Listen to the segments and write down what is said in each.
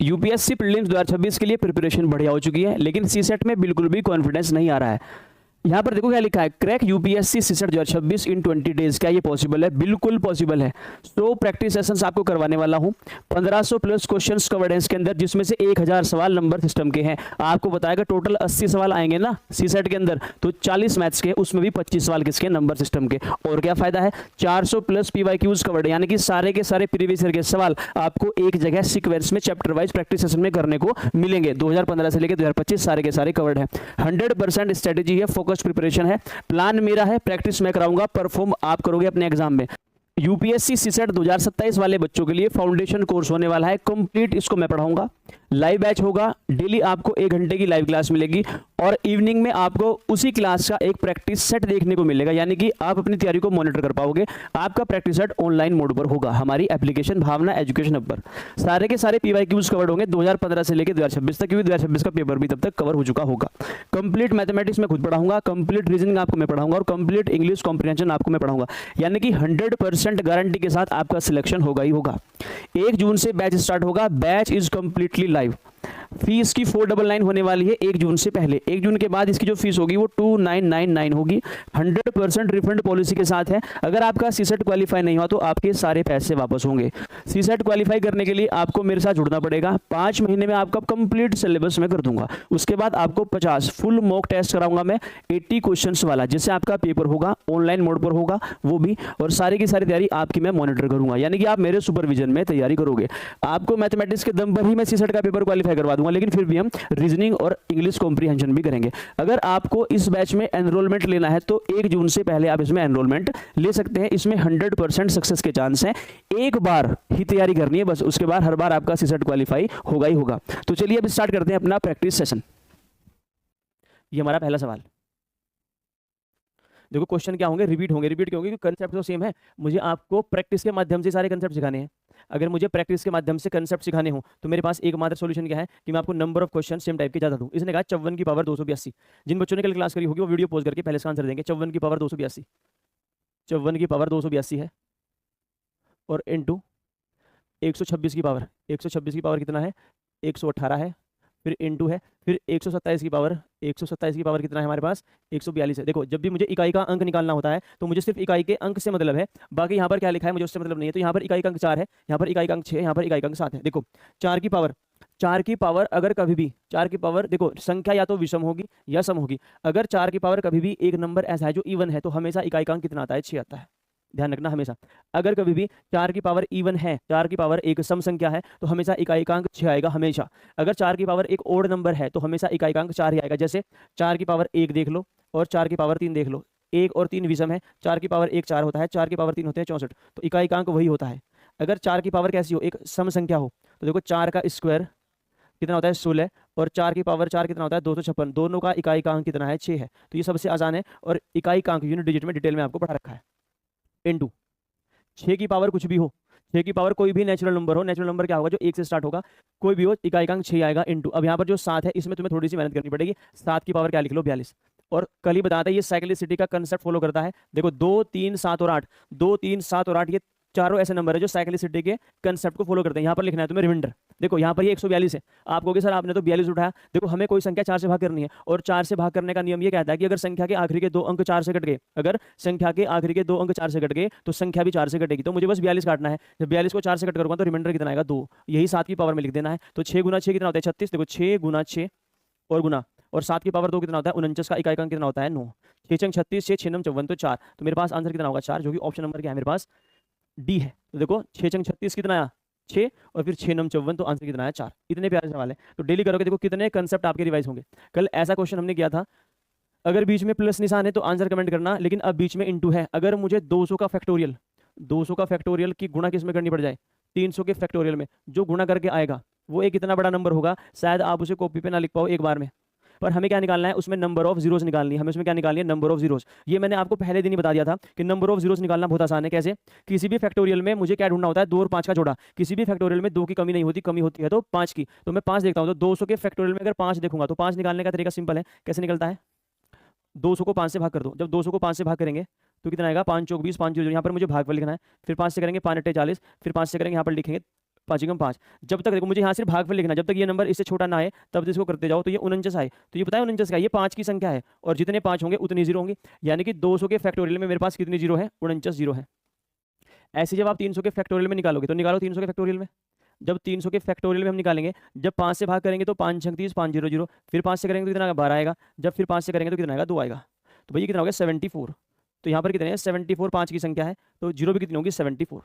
UPSC prelims 2026 के लिए preparation बढ़िया हो चुकी है, लेकिन सीसेट में बिल्कुल भी कॉन्फिडेंस नहीं आ रहा है। यहाँ पर देखो क्या लिखा है, क्रैक यूपीएससी सीसेट 2026 इन 20 डेज। क्या ये पॉसिबल है? बिल्कुल पॉसिबल है। तो प्रैक्टिस सेशंस आपको करवाने वाला हूँ। 1500 प्लस क्वेश्चंस कवर्ड हैं इसके अंदर, जिसमें से 1000 सवाल नंबर सिस्टम के हैं। आपको बताएगा टोटल 80 सवाल आएंगे ना सीसेट के अंदर, तो 40 मैथ्स के, उसमें भी 25 सवाल किसके? नंबर सिस्टम के। और क्या फायदा है? 400 प्लस पीवाईक्यूज कवर्ड है, यानी कि सारे के सारे प्रीवियस ईयर के सवाल आपको एक जगह सीक्वेंस में चैप्टर वाइज प्रैक्टिस सेशन में करने को मिलेंगे। 2015 से लेकर 2025 सारे के सारे कवर्ड है। 100% स्ट्रेटेजी है, फोकस प्रिपरेशन है, प्लान मेरा है, प्रैक्टिस मैं कराऊंगा, परफॉर्म आप करोगे अपने एग्जाम में। यूपीएससी सीसेट 2027 वाले बच्चों के लिए फाउंडेशन कोर्स होने वाला है कंप्लीट, इसको मैं पढ़ाऊंगा। लाइव बैच होगा, डेली आपको 1 घंटे की लाइव क्लास मिलेगी और इवनिंग में आपको उसी क्लास का एक प्रैक्टिस सेट देखने को मिलेगा, यानी कि आप अपनी तैयारी को मॉनिटर कर पाओगे। आपका प्रैक्टिस सेट ऑनलाइन मोड पर होगा, हमारी एप्लीकेशन भावना एजुकेशन हब पर। सारे के सारे पीवाईक्यूज कवर्ड होंगे 2015 से लेकर 2026 तक, क्योंकि 2026 का पेपर भी तब तक कवर हो चुका होगा। कंप्लीट मैथमेटिक्स में खुद पढ़ाऊंगा, कंप्लीट रीजनिंग आपको मैं पढ़ाऊंगा और कंप्लीट इंग्लिश कॉम्प्रिहेंशन आपको मैं पढ़ाऊंगा, यानी कि 100% गारंटी के साथ आपका सिलेक्शन होगा ही होगा। 1 जून से बैच स्टार्ट होगा, batch is completely live. Fees की 499 होने वाली है 1 जून से पहले। 1 जून के बाद इसकी जो फीस होगी वो 2999 होगी। 100% रिफंड पॉलिसी के साथ है। अगर आपका सीसेट क्वालिफाई नहीं हुआ तो आपके सारे पैसे वापस होंगे। सीसेट क्वालिफाई करने के लिए आपको मेरे साथ जुड़ना पड़ेगा। 5 महीने में आपका कंप्लीट सिलेबस मैं कर दूंगा। उसके बाद आपको 50 फुल मॉक टेस्ट कराऊंगा मैं, 80 क्वेश्चंस वाला, जिससे आपका पेपर होगा ऑनलाइन मोड पर होगा वो भी, और सारी की सारी तैयारी आपकी मैं मॉनिटर करूंगा, यानी कि आप मेरे सुपरविजन में तैयारी करोगे। आपको मैथमेटिक्स के दम पर ही मैं सीसेट का पेपर क्वालिफाई करवा दूंगा, लेकिन फिर भी हम रीजनिंग और इंग्लिश कॉम्प्रिहेंशन भी करेंगे। अगर आपको इस बैच में एनरोलमेंट लेना है तो 1 जून से पहले आप इसमें एनरोलमेंट ले सकते हैं। इसमें 100% सक्सेस के चांस हैं। एक बार ही तैयारी करनी है बस, उसके बाद हर बार आपका सीसेट क्वालिफाई होगा ही होगा। तो चलिए अब स्टार्ट करते हैं अपना प्रैक्टिस सेशन। ये हमारा पहला सवाल। देखो क्वेश्चन क्या होंगे, रिपीट होंगे क्योंकि कंसेप्ट तो सेम है। मुझे आपको प्रैक्टिस के माध्यम से सारे कंसेप्ट सिखाने हैं। अगर मुझे प्रैक्टिस के माध्यम से कंसेप्ट सिखाने हो तो मेरे पास एकमात्र सॉल्यूशन क्या है कि मैं आपको number of question same type के ज्यादा दूं। इसने कहा 54 की पावर 282। जिन बच्चों ने कल क्लास करी होगी वो वीडियो पॉज करके पहले इसका आंसर देंगे। 54 की पावर 282, 54 की पावर 282 है, और इनटू 126 की पावर, 126 की पावर कितना है? 118 है, फिर इनटू है, फिर 127 की पावर, 127 की पावर कितना है हमारे पास? 142 है। देखो जब भी मुझे इकाई का अंक निकालना होता है तो मुझे सिर्फ इकाई के अंक से मतलब है, बाकी यहाँ पर क्या लिखा है मुझे उससे मतलब नहीं है। तो यहाँ पर इकाई का अंक 4 है, यहाँ पर इकाई का अंक 6 है, यहाँ पर इकाई का अंक 7 है। देखो 4 की पावर, 4 की पावर अगर कभी भी 4 की पावर, देखो संख्या या तो विषम होगी या सम होगी। अगर 4 की पावर कभी भी एक नंबर ऐसा है जो इवन है तो हमेशा इकाई का अंक कितना आता है? 6 आता है। ध्यान रखना हमेशा। अगर कभी भी 4 की पावर इवन है, 4 की पावर एक सम संख्या है, तो हमेशा इकाई का अंक 6 आएगा हमेशा। अगर 4 की पावर एक ओड नंबर है तो हमेशा इकाई का अंक 4 ही आएगा। जैसे 4 की पावर 1 देख लो और 4 की पावर 3 देख लो, 1 और 3 विषम है, 4 की पावर 1 4 होता है, 4 की पावर 3 होते हैं 64, तो इकाई का अंक वही होता है। अगर 4 की पावर कैसी हो? एक सम संख्या हो, तो देखो 4 का स्क्वायर कितना होता है? 16, और 4 की पावर 4 कितना होता है? 256। दोनों का इकाई का अंक कितना है? 6 है। तो ये सबसे आसान है, और इकाई का अंक यूनिट डिजिट में डिटेल में आपको पढ़ा रखा है। इनटू 6 की पावर कुछ भी हो, 6 की पावर कोई भी नेचुरल नंबर हो, नेचुरल नंबर क्या होगा? जो 1 से स्टार्ट होगा, कोई भी हो, इकाई का अंक 6 आएगा। इनटू अब यहाँ पर जो 7 है इसमें तुम्हें थोड़ी सी मेहनत करनी पड़ेगी। 7 की पावर क्या लिख लो? 42। और कल ही बताया था ये साइक्लिसिटी का कंसेप्ट फॉलो करता है। देखो 2 3 7 और 8, 2 3 7 और 8 ये चारों ऐसे नंबर है जो साइक्लिसिटी के कंसेप्ट को फॉलो करते हैं। यहाँ पर लिखना है तुम्हें रिमाइंडर। देखो यहाँ पर ये 142 है, आप कहोगे सर आपने तो 42 उठाया। देखो हमें कोई संख्या 4 से भाग करनी है, और 4 से भाग करने का नियम ये कहता है कि अगर संख्या के आखिरी के 2 अंक 4 से कट गए, अगर संख्या के आखिरी के 2 अंक 4 से कट गए तो संख्या भी 4 से कटेगी। तो मुझे बस 42 काटना है। जब 42 को 4 से कट करूंगा तो रिमाइंडर कितना आएगा? 2। यही 7 की पावर में लिख देना है। तो 6 गुना 6 कितना होता है? 36। देखो 6 गुना 6 और गुना, और 7 की पावर 2 कितना होता है? 49 का इकाई का अंक कितना होता है? 9। 6 छंग 36, 6 6 9 54, तो 4। तो मेरे पास आंसर कितना होगा? 4, जो कि ऑप्शन नंबर क्या है मेरे पास? डी है। तो देखो 6 छंग 36 कितना आया? 6, और फिर 6 9 54, तो आंसर कितना आया? 4। इतने प्यारे सवाल है, तो डेली करोगे देखो कितने कंसेप्ट आपके रिवाइज होंगे। कल ऐसा क्वेश्चन हमने किया था, अगर बीच में प्लस निशान है तो आंसर कमेंट करना, लेकिन अब बीच में इंटू है। अगर मुझे 200 का फैक्टोरियल, 200 का फैक्टोरियल की गुणा किस में करनी पड़ जाए? 300 के फैक्टोरियल में, जो गुणा करके आएगा वो एक इतना बड़ा नंबर होगा, शायद आप उसे कॉपी पे ना लिख पाओ एक बार में, पर हमें क्या निकालना है? उसमें नंबर ऑफ जीरोस निकालनी है। हमें उसमें क्या निकालनी है? Number of zeros. ये मैंने आपको पहले दिन ही बता दिया था कि नंबर ऑफ जीरोस निकालना बहुत आसान है। कैसे? किसी भी फैक्टोरियल में मुझे क्या ढूंढना होता है? 2 और 5 का जोड़ा। किसी भी फैक्टोरियल में 2 की कमी नहीं होती, कमी होती है तो 5 की। तो मैं 5 देखता हूँ, तो 200 के फैक्टोरियल में अगर 5 देखूंगा तो 5 निकालने का तरीका सिंपल है। कैसे निकलता है? 200 को 5 से भाग कर दो। जब 200 को 5 से भाग करेंगे तो कितना आएगा? 5 चौक 20, 5 जीरो, यहाँ पर मुझे भाग पर लिखना है। फिर 5 से करेंगे 5 अट्ठे 40, फिर 5 से करेंगे यहाँ पर लिखेंगे 5 एकम 5। जब तक देखो मुझे यहाँ सिर्फ भागफल लिखना, जब तक ये नंबर इससे छोटा ना आए तब इसको करते जाओ। तो ये 49 आए, तो ये पता है 49 का ये 5 की संख्या है, और जितने 5 होंगे उतनी जीरो होंगी। यानी कि 200 के फैक्टोरियल में मेरे पास कितनी जीरो है? 49 जीरो है। ऐसे जब आप 300 के फैक्टोरियल में निकालोगे तो निकालो 300 के फैक्टोरियल में। जब 300 के फैक्टोरियल में हम निकालेंगे, जब 5 से भाग करेंगे तो 5 छंग 30, 5 जीरो जीरो, फिर 5 से करेंगे तो कितना आएगा? 12 आएगा। जब फिर 5 से करेंगे तो कितना आएगा? 2 आएगा। तो भैया कितना हो गया? 74। तो यहाँ पर कितने हैं? 74 5 की संख्या है, तो जीरो भी कितनी होगी? 74।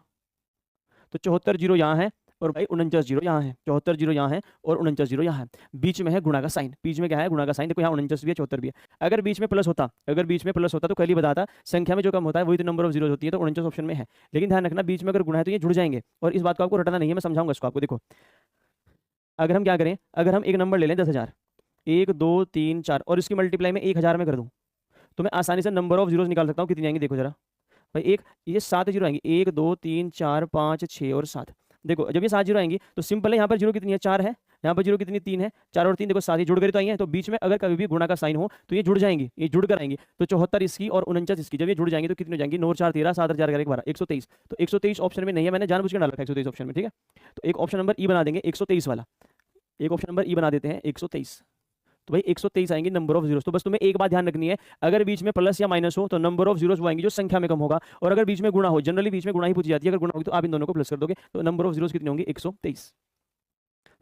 तो 74 जीरो यहाँ है और भाई 49 जीरो यहाँ है। 74 जीरो यहाँ है और 49 जीरो यहाँ है। बीच में है गुणा का साइन। बीच में क्या है? गुणा का साइन। देखो यहाँ 49 भी है, 74 भी है। अगर बीच में प्लस होता, अगर बीच में प्लस होता तो कल ही बताता, संख्या में जो कम होता है वही तो नंबर ऑफ जीरो होती है, तो 49 ऑप्शन में है। लेकिन ध्यान रखना बीच में अगर गुणा है तो ये जुड़ जाएंगे, और इस बात को आपको रटना नहीं है, मैं समझाऊंगा इसको आपको। देखो अगर हम क्या करें, अगर हम एक नंबर ले लें 10,000, 1 2 3 4 और इसकी मल्टीप्लाई में 1000 में कर दूं, तो मैं आसानी से नंबर ऑफ जीरोस निकाल सकता हूँ। कितनी आएंगी देखो जरा भाई, एक ये 7 जीरो आएंगी, 1 2 3 4 5 6 और 7। देखो जब ये 7 जीरो आएंगी तो सिंपल है, यहाँ पर जीरो कितनी है? 4 है। यहाँ पर जीरो कितनी? 3 है। 4 और 3 देखो 7 ही जुड़ कर तो आई है, तो बीच में अगर कभी भी गुणा का साइन हो तो ये जुड़ जाएंगी, ये जुड़ कर आएंगी। तो 74 इसकी और 49 इसकी, जब ये जुड़ जाएंगी तो कितनी हो जाएंगी? 9 4 13, 7 4 12, 123। तो 123 ऑप्शन में नहीं है, मैंने जानबूझ के डाला था 123 ऑप्शन में, ठीक है। तो एक ऑप्शन नंबर ई बना देंगे 123 वाला, एक ऑप्शन नंबर ई बना देते हैं 123। तो भाई 123 आएंगे नंबर ऑफ जीरोस। तो बस तुम्हें एक बात ध्यान रखनी है, अगर बीच में प्लस या माइनस हो तो नंबर ऑफ जीरोस वो आएंगे जो संख्या में कम होगा, और अगर बीच में गुणा हो, जनरली बीच में गुणा ही पूछी जाती है, अगर गुणा होगी तो आप इन दोनों को प्लस कर दोगे, तो नंबर ऑफ जीरोस कितने होंगे? 123।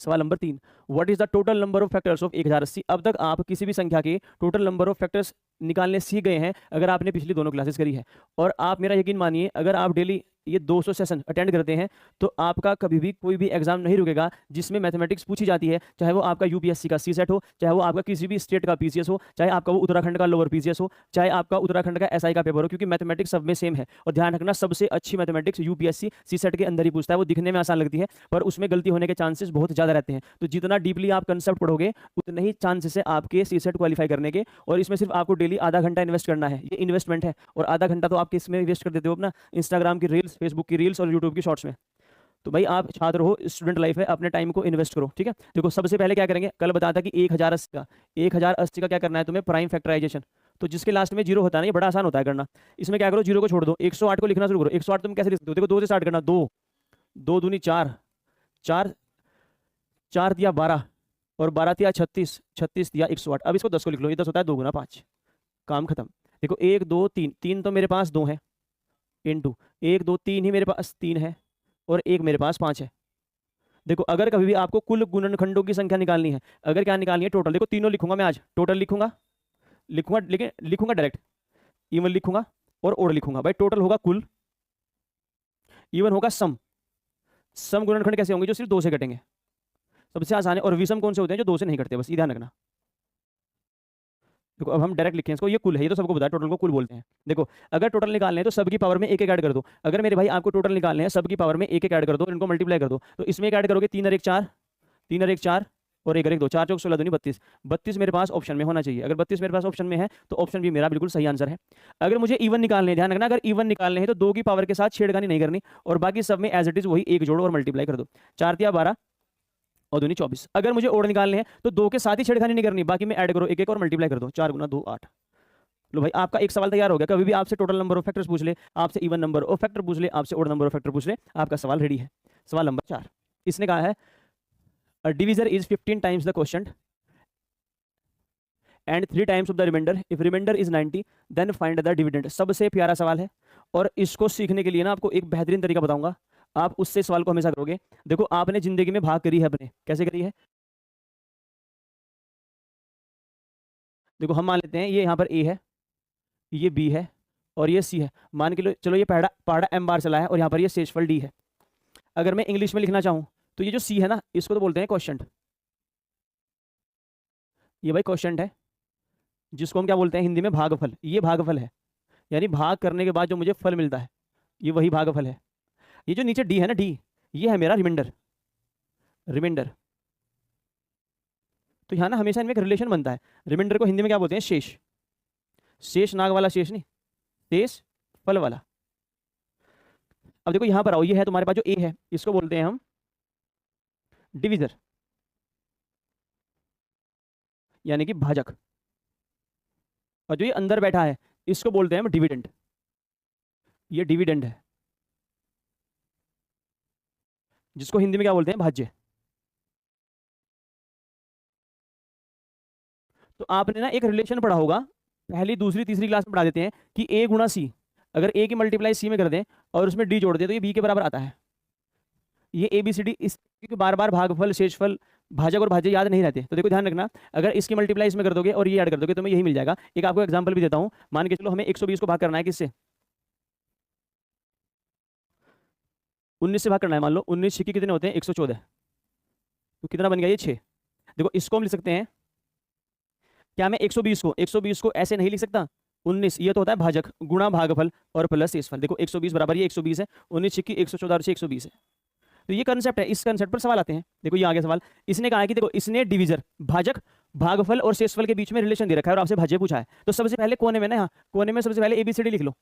सवाल number 3, what is the total number of factors of 1080? अब तक आप किसी भी संख्या के टोटल नंबर ऑफ फैक्टर्स निकालने सीख गए हैं अगर आपने पिछली दोनों क्लासेस करी है। और आप मेरा यकीन मानिए, अगर आप डेली ये 200 सेशन अटेंड करते हैं तो आपका कभी भी कोई भी एग्जाम नहीं रुकेगा जिसमें मैथमेटिक्स पूछी जाती है, चाहे वो आपका यूपीएससी का सीसेट हो, चाहे वो आपका किसी भी स्टेट का पीसीएस हो, चाहे आपका वो उत्तराखंड का लोअर पीसीएस हो, चाहे आपका उत्तराखंड का एसआई का पेपर हो, क्योंकि मैथमेटिक्स सब में सेम है। और ध्यान रखना, सबसे अच्छी मैथमेटिक्स यूपीएससी सीसेट के अंदर ही पूछता है। वो दिखने में आसान लगती है पर उसमें गलती होने के चांसेस बहुत ज्यादा रहते हैं। तो जितना डीपली आप कंसेप्ट पढ़ोगे उतने ही चांसेस है आपके सीसेट क्वालिफाई करने के। और इसमें सिर्फ आपको डेली आधा घंटा इन्वेस्ट करना है, ये इन्वेस्टमेंट है। और आधा घंटा तो आप किस में वेस्ट कर देते हो? अपना इंस्टाग्राम की रील्स, फेसबुक की रील्स और यूट्यूब की शॉर्ट्स में। तो भाई आप छात्र हो, स्टूडेंट लाइफ है, अपने टाइम को इन्वेस्ट करो, ठीक है। देखो सबसे पहले क्या करेंगे, कल बताया था कि 1080 का क्या करना है तुम्हें? Prime factorization. तो जिसके लास्ट में जीरो होता है ना, ये बड़ा आसान होता है करना। इसमें क्या करो, जीरो को छोड़ दो, 108 को लिखना शुरू करो। 108 तुम कैसे लिख सकते हो? देखो 2 से स्टार्ट करना, 2 2 दूनी 4, 4 4 दिया 12, और 12 दिया 36, 36 दिया 108। अब इसको 10 को लिख लो, ये 10 होता है 2 गुना 5, काम खत्म। देखो 1 2 3, 3 तो मेरे पास 2 है, इनटू 1 2 3 ही मेरे पास 3 है, और 1 मेरे पास 5 है। देखो अगर कभी भी आपको कुल गुणनखंडों की संख्या निकालनी है, अगर क्या निकालनी है? टोटल। देखो तीनों लिखूंगा मैं आज, टोटल लिखूंगा, लेकिन लिखूंगा डायरेक्ट, इवन लिखूंगा और ओड लिखूंगा। भाई टोटल होगा कुल, इवन होगा सम। सम गुणनखंड कैसे होंगे? जो सिर्फ 2 से कटेंगे, सबसे आसान है। और विषम कौन से होते हैं? जो 2 से नहीं कटते, बस ये ध्यान रखना। देखो अब हम डायरेक्ट लिखें इसको, ये कुल है, ये तो सबको पता है, टोटल को कुल बोलते हैं। देखो अगर टोटल निकालने हैं तो सबकी पावर में एक एक ऐड कर दो। अगर मेरे भाई आपको टोटल निकालने हैं, सबकी पावर में एक एक ऐड कर दो, इनको मल्टीप्लाई कर दो। तो इसमें एक ऐड करोगे, 3 और 1 4, 3 और 1 4, और 1 और 1 2, 4 चौक 16 दूनी 32। 32 मेरे पास ऑप्शन में होना चाहिए। अगर 32 मेरे पास ऑप्शन में है तो ऑप्शन भी मेरा बिल्कुल सही आंसर है। अगर मुझे इवन निकालने हैं, ध्यान रखना, अगर इवन निकालने हैं तो 2 की पावर के साथ छेड़खानी नहीं करनी, और बाकी सब में एज इट इज वही एक जोड़ो और मल्टीप्लाई कर दो। 4 दिया 12 और दूनी 24। अगर मुझे ओड निकालने हैं तो 2 के साथ ही छेड़खानी नहीं करनी, बाकी में ऐड करो एक एक और मल्टीप्लाई कर दो। 4 गुना 2 8। लो भाई आपका एक सवाल तैयार हो गया। कभी भी आपसे टोटल नंबर ऑफ फैक्टर्स पूछ ले, आपसे इवन नंबर ऑफ फैक्टर पूछ ले, आपसे ओड नंबर ऑफ फैक्टर पूछ ले, आपका सवाल रेडी है। सवाल नंबर 4, इसने कहा है a divisor is 15 times the quotient and 3 times of the remainder. If remainder is 90 then find the dividend. सबसे प्यारा सवाल है, और इसको सीखने के लिए ना आपको एक बेहतरीन तरीका बताऊंगा, आप उससे सवाल को हमेशा करोगे। देखो आपने जिंदगी में भाग करी है अपने, कैसे करी है? देखो हम मान लेते हैं ये यहाँ पर ए है, ये बी है और ये सी है। मान के चलो ये पहाड़ा पहाड़ा एम बार चला है और यहाँ पर ये शेषफल डी है। अगर मैं इंग्लिश में लिखना चाहूँ तो ये जो सी है ना, इसको तो बोलते हैं क्वोशंट। ये भाई क्वोशंट है, जिसको हम क्या बोलते हैं हिंदी में? भागफल। ये भागफल है, यानी भाग करने के बाद जो मुझे फल मिलता है, ये वही भागफल है। ये जो नीचे डी है ना, डी, ये है मेरा रिमाइंडर। रिमाइंडर तो यहाँ ना हमेशा इनमें एक रिलेशन बनता है। रिमाइंडर को हिंदी में क्या बोलते हैं? शेष। शेष नाग वाला शेष नहीं, शेष फल वाला। अब देखो यहां पर आओ, ये है तुम्हारे पास जो ए है, इसको बोलते हैं हम डिविजर, यानी कि भाजक। और जो ये अंदर बैठा है इसको बोलते हैं हम डिविडेंड। ये डिविडेंड है। जिसको हिंदी में क्या बोलते हैं, भाज्य। तो आपने ना एक रिलेशन पढ़ा होगा, पहली दूसरी तीसरी क्लास में पढ़ा देते हैं कि ए गुणा सी, अगर ए की मल्टीप्लाई सी में कर दें और उसमें डी जोड़ दें तो ये बी के बराबर आता है। ये ए बी सी डी, इस क्योंकि बार बार भागफल शेषफल भाजक और भाज्य याद नहीं रहते, तो देखो ध्यान रखना, अगर इसकी मल्टीप्लाई इसमें कर दोगे और ये ऐड कर दोगे तो मैं यही मिल जाएगा। एक आपको एग्जांपल भी देता हूँ, मान के चलो हमें 120 को भाग करना है किससे, 19 से भाग करना है। मान लो 19 छिक्के कितने होते हैं, 114, तो कितना बन गया ये 6। देखो इसको हम लिख सकते हैं, क्या मैं 120 को ऐसे नहीं लिख सकता, 19 ये तो होता है भाजक गुणा भागफल और प्लस शेषफल। देखो 120 बराबर ये 120 है, 19 छिक्की 114 और 120 है। तो ये कंसेप्ट है, इस कंसेप्ट पर सवाल आते हैं। देखो ये आगे सवाल, इसने कहा है कि देखो इसने डिवीजर भाजक भागफल और शेषफल के बीच में रिलेशन दे रखा है और आपसे भाज्य पूछा है, तो सबसे पहले कोने में ना, यहाँ कोने में सबसे पहले एबीसीडी लिख लो,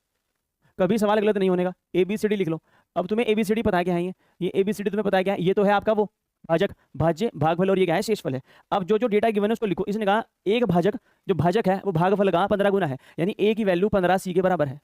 कभी सवाल गलत नहीं होने का। एबीसीडी लिख लो। अब तुम्हें एबीसीडी पता है क्या है, ये एबीसीडी तुम्हें पता है क्या है, ये तो है आपका वो भाजक भाज्य भागफल और ये क्या है, शेषफल है। अब जो जो डेटा गिवन है उसको लिखो। इसने कहा एक भाजक, जो भाजक है वो भागफल का 15 गुना है, यानी ए की वैल्यू 15 सी के बराबर है,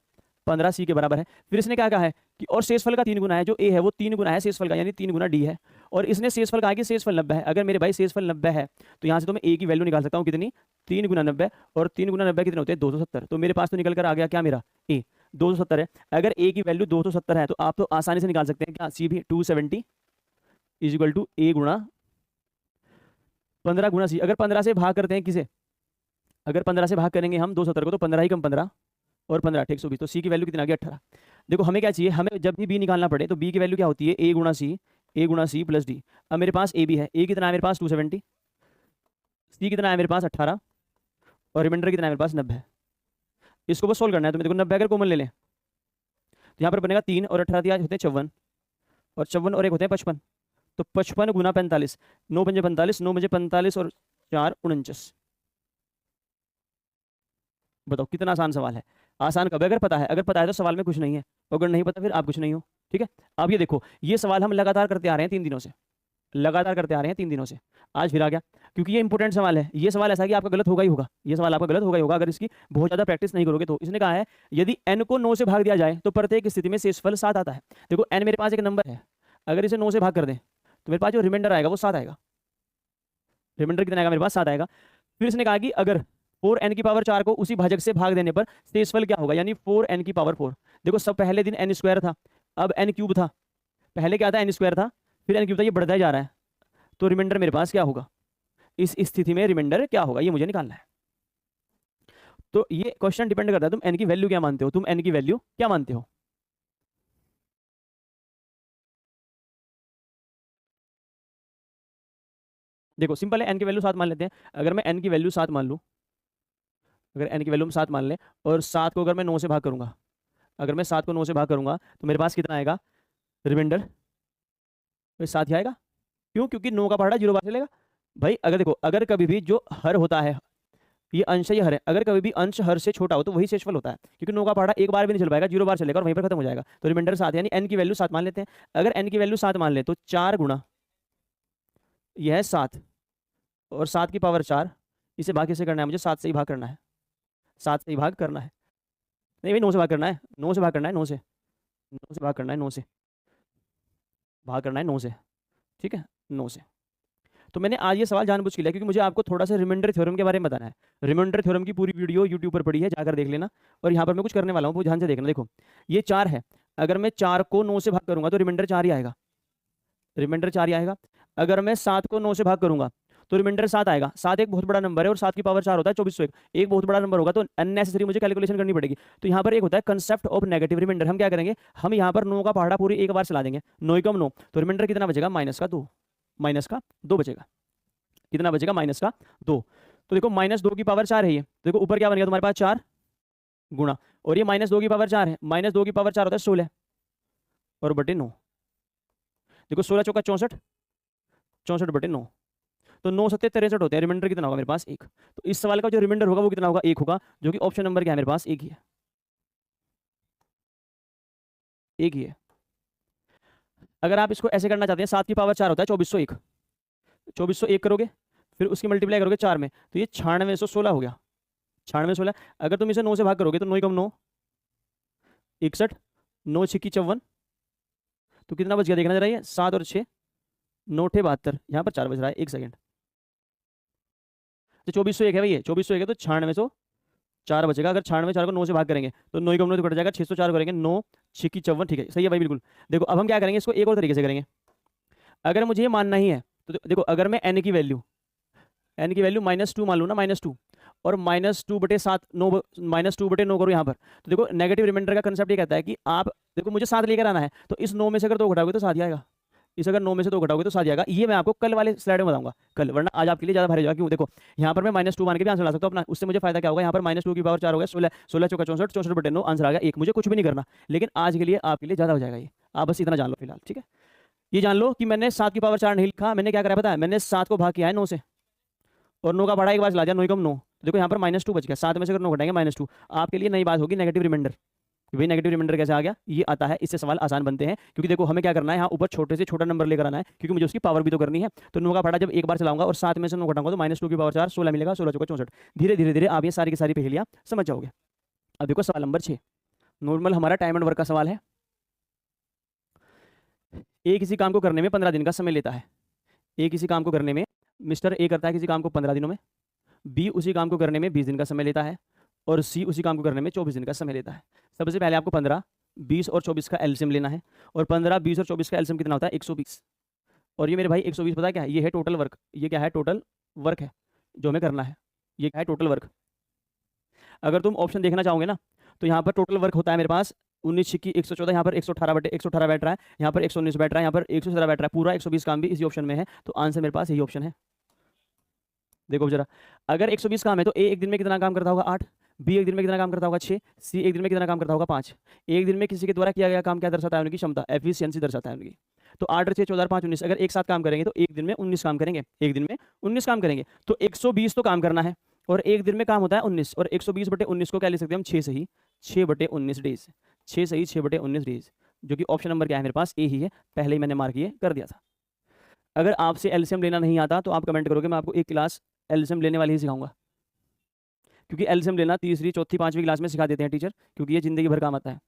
15 सी के बराबर है। फिर इसने क्या कहा है कि और शेषफल का 3 गुना है, जो ए है वो 3 गुना है शेषफल का, यानी 3 गुना डी है। और इसने शेषफल कहा कि शेषफल 90 है। अगर मेरे भाई शेषफल 90 है तो यहाँ से तो मैं ए की वैल्यू निकाल सकता हूँ कितनी, 3 गुना 90, और 3 गुना 90 कितने होते हैं, 270। तो मेरे पास तो निकल कर आ गया क्या, मेरा ए 270 है। अगर ए की वैल्यू 270 है तो आप तो आसानी से निकाल सकते हैं क्या, सी भी 270 इज इक्वल टू ए गुणा 15 गुना सी। अगर 15 से भाग करते हैं किसे, अगर 15 से भाग करेंगे हम 270 को, तो 15 ही कम 15 और 15 120, तो सी की वैल्यू कितना आ गया, 18। देखो हमें क्या चाहिए, हमें जब भी बी निकालना पड़े तो बी की वैल्यू क्या होती है, ए गुणा सी प्लस डी। अब मेरे पास ए बी है, ए कितना है मेरे पास 270, सी कितना है मेरे पास 18, और रिमाइंडर कितना है मेरे पास 90। इसको बस सोल्व करना है। तो मेरे को 90 अगर कॉमन ले लें तो यहाँ पर बनेगा 3 और 18 दिया होते हैं 54, और 54 और एक होते हैं 55, तो 55 गुना 45, 9 पंजे 45, 9 बजे 45 और 4 49। बताओ कितना आसान सवाल है। आसान कब है, अगर पता है, अगर पता है तो सवाल में कुछ नहीं है, और अगर नहीं पता फिर आप कुछ नहीं हो। ठीक है, अब ये देखो, ये सवाल हम लगातार करते आ रहे हैं 3 दिनों से, लगातार करते आ रहे हैं 3 दिनों से, आज फिर आ गया, क्योंकि ये इंपॉर्टेंट सवाल है। ये सवाल ऐसा कि आपका गलत होगा ही होगा, ये सवाल आपका गलत होगा ही होगा अगर इसकी बहुत ज्यादा प्रैक्टिस नहीं करोगे तो। इसने कहा है यदि n को 9 से भाग दिया जाए तो प्रत्येक स्थिति में शेषफल 7 आता है। देखो n मेरे पास एक नंबर है, अगर इसे 9 से भाग कर दें तो मेरे पास जो रिमाइंडर आएगा वो 7 आएगा। रिमाइंडर कितना आएगा, मेरे पास 7 आएगा। फिर इसने कहा कि अगर 4n की पावर 4 को उसी भाजक से भाग देने पर शेषफल क्या होगा, यानी 4n की पावर 4। देखो सब पहले दिन n स्क्वायर था, अब n क्यूब था, पहले क्या था n स्क्वायर था, फिर n क्यूब था, ये बढ़ता ही जा रहा है, तो रिमाइंडर मेरे पास क्या होगा, इस स्थिति में रिमाइंडर क्या होगा, ये मुझे निकालना है। तो ये क्वेश्चन डिपेंड करता है तुम n की वैल्यू क्या मानते हो, तुम n की वैल्यू क्या मानते हो। देखो सिंपल है, n की वैल्यू 7 मान लेते हैं। अगर मैं n की वैल्यू 7 मान लूँ, अगर n की वैल्यू हम 7 मान लें, और 7 को अगर मैं 9 से भाग करूंगा, अगर मैं 7 को 9 से भाग करूंगा तो मेरे पास कितना आएगा रिमाइंडर, तो 7 ही आएगा। क्यों, क्योंकि 9 का पहाड़ा 0 बार चलेगा भाई। अगर देखो, अगर कभी भी जो हर होता है, ये अंश ये हर है, अगर कभी भी अंश हर से छोटा हो तो वही शेषफल होता है, क्योंकि 9 का पहाड़ा एक बार भी नहीं चल पाएगा, 0 बार चलेगा और वहीं पर खत्म हो जाएगा। तो रिमाइंडर 7, यानी n की वैल्यू 7 मान लेते हैं। अगर n की वैल्यू 7 मान ले तो 4 गुना यह है 7, और 7 की पावर 4, इसे भाग कैसे करना है, मुझे 7 से ही भाग करना है, 7 से ही भाग करना है, नहीं भाई 9 से भाग करना है, 9 से भाग करना है, 9 से, 9 से भाग करना है, 9 से भाग करना है, 9 से, ठीक है 9 से। तो मैंने आज ये सवाल जानबूझ के लिया क्योंकि मुझे आपको थोड़ा सा रिमाइंडर थ्योरम के बारे में बताना है। रिमाइंडर थ्योरम की पूरी वीडियो यूट्यूब पर पड़ी है, जाकर देख लेना। और यहाँ पर मैं कुछ करने वाला हूँ, वो ध्यान से देखना। देखो ये 4 है, अगर मैं 4 को 9 से भाग करूंगा तो रिमाइंडर 4 ही आएगा, रिमाइंडर 4 ही आएगा। अगर मैं 7 को 9 से भाग करूंगा तो रिमाइंडर 7 आएगा। 7 एक बहुत बड़ा नंबर है और 7 की पावर 4 होता है 2401, एक बहुत बड़ा नंबर होगा, तो अननेसेसरी मुझे कैलकुलेशन करनी पड़ेगी। तो यहाँ पर एक होता है कंसेप्ट ऑफ नेगेटिव रिमाइंडर। हम क्या करेंगे, हम यहाँ पर 9 का पहाड़ा पूरी एक बार चला देंगे, 9 कम 9, तो रिमाइंडर कितना बचेगा, -2, -2 बचेगा। कितना बचेगा, -2। तो देखो -2 की पावर 4 है ये, देखो ऊपर क्या बनेगा तुम्हारे पास 4 गुणा, और ये -2 की पावर 4 है, -2 की पावर 4 होता है 16 और बटे 9। देखो 16 चौका 64, 64 बटे 9, तो 9 7 63 होते हैं। रिमाइंडर कितना होगा मेरे पास 1। तो इस सवाल का जो रिमाइंडर होगा वो कितना होगा, 1 होगा, जो कि ऑप्शन नंबर क्या है मेरे पास, 1 ही है, 1 ही है। अगर आप इसको ऐसे करना चाहते हैं, 7 की पावर 4 होता है 2401, 2401 करोगे फिर उसकी मल्टीप्लाई करोगे 4 में, तो ये 9616 हो गया, 9616। अगर तुम इसे 9 से भाग करोगे तो 9 कम 9 61, 9 6 54, तो कितना बच गया देखना जरा, ये 7 और 6 9 72, यहाँ पर 4 बज रहा है, 1 सेकंड। तो 2401 है भाई, ये 2401 है तो 9604 बचेगा। अगर 9604 को 9 से भाग करेंगे तो 9 को 9 कट जाएगा, 604 करेंगे, 9 6 54, ठीक है, सही है भाई बिल्कुल। देखो अब हम क्या करेंगे, इसको एक और तरीके से करेंगे। अगर मुझे ये मानना ही है तो देखो, अगर मैं n की वैल्यू -2 मान लूँ ना, -2, और -2/7, 9 -2/9 करो यहाँ पर, तो देखो नेगेटिव रिमाइंडर का कंसेप्ट ये कहता है कि आप देखो मुझे 7 लेकर आना है, तो इस 9 में से अगर 2 घटाओगे तो 7 ही आएगा, इस अगर 9 में से 2 घटाओगे तो 7 आएगा। ये मैं आपको कल वाले स्लाइड में बताऊंगा कल, वरना आज आपके लिए ज़्यादा भारी हो जाएगा। क्यों, देखो यहाँ पर मैं -2 मान के भी आंसर ला सकता हूँ अपना, उससे मुझे फायदा क्या होगा, यहाँ पर -2 की पावर 4 हो गया, 16 16 चौका 64, 64/9 आंसर आ गया 1, मुझे कुछ भी नहीं करना। लेकिन आज के लिए आपके लिए ज़्यादा हो जाएगा ये, आप बस इतना जान लो फिलहाल, ठीक है। ये जान लो कि मैंने 7 की पावर 4 नहीं लिखा, मैंने क्या करा पता है, मैंने 7 को भाग किया है 9 से, और 9 का पढ़ा एक बार चला दिया, 9 कम 9, देखो यहाँ पर -2 बच गया, 7 में से अगर 9 घटाएंगे -2, आपके लिए नई बात होगी नेगेटिव रिमाइंडर। भाई नेगेटिव रिमाइंडर कैसे आ गया, ये आता है, इससे सवाल आसान बनते हैं। क्योंकि देखो हमें क्या करना है, यहाँ ऊपर छोटे से छोटा नंबर लेकर आना है, क्योंकि मुझे उसकी पावर भी तो करनी है। तो 9 का पढ़ा जब एक बार चलाऊंगा और 7 में से 9 घटाऊंगा तो -2 की पावर 4, 16 मिलेगा, 16 चौका 64। धीरे धीरे धीरे आप ये सारी की सारी पहेलियां समझ जाओगे। अब देखो सवाल नंबर 6, नॉर्मल हमारा टाइम एंड वर्क का सवाल है। ए किसी काम को करने में 15 दिन का समय लेता है। ए किसी काम को करने में, मिस्टर ए करता है किसी काम को 15 दिनों में, बी उसी काम को करने में 20 दिन का समय लेता है, और सी उसी काम को करने में 24 दिन का समय लेता है। सबसे पहले आपको 15, 20 और 24 का एलसीएम लेना है, और 15, 20 और 24 का एलसीएम कितना होता है, 120। और ये मेरे भाई 120 पता है क्या है, ये है टोटल वर्क, ये क्या है, टोटल वर्क है जो हमें करना है, ये क्या है, टोटल वर्क। अगर तुम ऑप्शन देखना चाहोगे ना, तो यहाँ पर टोटल वर्क होता है मेरे पास 19 छिक्की 114, यहाँ पर 118 बैठ रहा है, यहाँ पर 119 बैठ रहा है, यहाँ पर 117 बैठ रहा है, पूरा 120 काम भी इसी ऑप्शन में है। तो आंसर मेरे पास यही ऑप्शन है। देखो जरा, अगर 120 काम है तो ए एक दिन में कितना काम करता होगा, 8, बी एक दिन में कितना काम करता होगा, 6, सी एक दिन में कितना काम करता होगा, 5। एक दिन में किसी के द्वारा किया गया काम क्या दर्शाता है, उनकी क्षमता, एफिशिएंसी दर्शाता है उनकी। तो 8 और 6 14 5 19, अगर एक साथ काम करेंगे तो एक दिन में 19 काम करेंगे, एक दिन में 19 काम करेंगे। तो 120 तो काम करना है, और एक दिन में काम होता है 19, और 120/19 को क्या ले सकते हैं हम, 6 सही 6/19 डेज, 6 सही 6/19 डेज, जो कि ऑप्शन नंबर क्या है मेरे पास, ए ही है, पहले ही मैंने मार्क ये कर दिया था। अगर आपसे एलसीएम लेना नहीं आता तो आप कमेंट करोगे, मैं आपको एक क्लास एलसीएम लेने वाली ही सिखाऊंगा, क्योंकि एलसीएम लेना तीसरी चौथी पांचवी क्लास में सिखा देते हैं टीचर, क्योंकि ये जिंदगी भर काम आता है।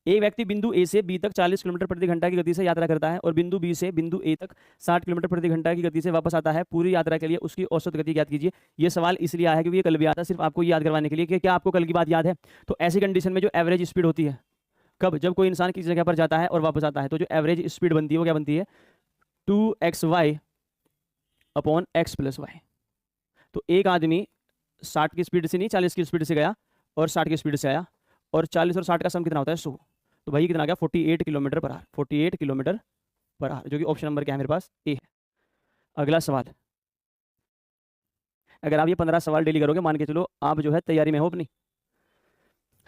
एक व्यक्ति बिंदु ए से बी तक 40 किलोमीटर प्रति घंटा की गति से यात्रा करता है, और बिंदु बी से बिंदु ए तक 60 किलोमीटर प्रति घंटा की गति से वापस आता है। पूरी यात्रा के लिए उसकी औसत गति ज्ञात कीजिए। ये सवाल इसलिए आया है क्योंकि ये कल भी आता है, सिर्फ आपको याद करवाने के लिए कि क्या आपको कल की बात याद है। तो ऐसी कंडीशन में जो एवरेज स्पीड होती है, कब, जब कोई इंसान किसी जगह पर जाता है और वापस आता है, तो जो एवरेज स्पीड बनती है वो क्या बनती है, 2xy अपॉन x + y। तो एक आदमी 60 की स्पीड से नहीं 40 की स्पीड से गया, और 60 की स्पीड से आया, और 40 और 60 का सम कितना होता है, 100। तो भाई कितना आ गया, 48 kilometre per hour, 48 kilometre per hour, जो कि ऑप्शन नंबर क्या है मेरे पास, ए है। अगला सवाल, अगर आप ये 15 सवाल डेली करोगे, मान के चलो आप जो है तैयारी में हो अपनी।